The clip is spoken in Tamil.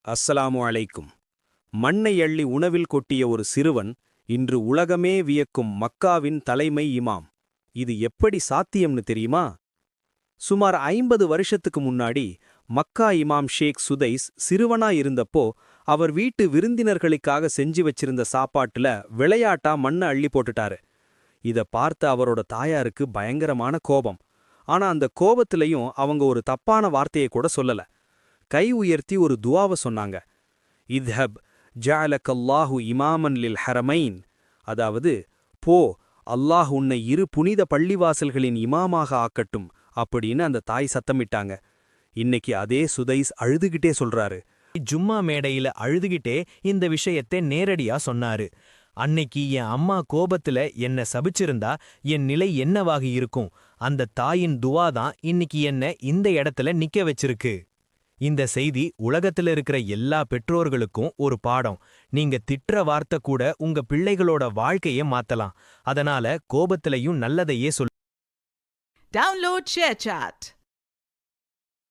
அஸ்ஸலாமு அலைக்கும். மண்ணை அள்ளி உணவில் கொட்டிய ஒரு சிறுவன் இன்று உலகமே வியக்கும் மக்காவின் தலைமை இமாம். இது எப்படி சாத்தியம்னு தெரியுமா? சுமார் 50 வருஷத்துக்கு முன்னாடி மக்கா இமாம் ஷேக் சுதைஸ் சிறுவனா இருந்தப்போ அவர் வீட்டு விருந்தினர்களுக்காக செஞ்சு வச்சிருந்த சாப்பாட்டுல விளையாட்டா மண்ணை அள்ளி போட்டுட்டாரு. இத பார்த்த அவரோட தாயாருக்கு பயங்கரமான கோபம். ஆனா அந்த கோபத்திலையும் அவங்க ஒரு தப்பான வார்த்தையை கூட சொல்லல. கை உயர்த்தி ஒரு துவாவ சொன்னாங்க. இத்ஹப் ஜஅலக்கல்லாஹு இமாமன் லில் ஹரமைன், அதாவது போ, அல்லாஹ் உன்னை இரு புனித பள்ளிவாசல்களின் இமாமாக ஆக்கட்டும் அப்படின்னு அந்த தாய் சத்தமிட்டாங்க. இன்னைக்கு அதே சுதைஸ் அழுதுகிட்டே சொல்றாரு. ஜும்மா மேடையில அழுதுகிட்டே இந்த விஷயத்தை நேரடியா சொன்னாரு. அன்னைக்கு என் அம்மா கோபத்துல என்ன சபிச்சிருந்தா என் நிலை என்னவாகி இருக்கும்? அந்த தாயின் துவா தான் இன்னைக்கு என்ன இந்த இடத்துல நிக்க வச்சிருக்கு. இந்த செய்தி உலகத்துல இருக்கிற எல்லா பெற்றோர்களுக்கும் ஒரு பாடம். நீங்க திட்டுற வார்த்தை கூட உங்க பிள்ளைகளோட வாழ்க்கையை மாத்தலாம். அதனால கோபத்திலையும் நல்லதையே சொல்லு. Download ShareChat.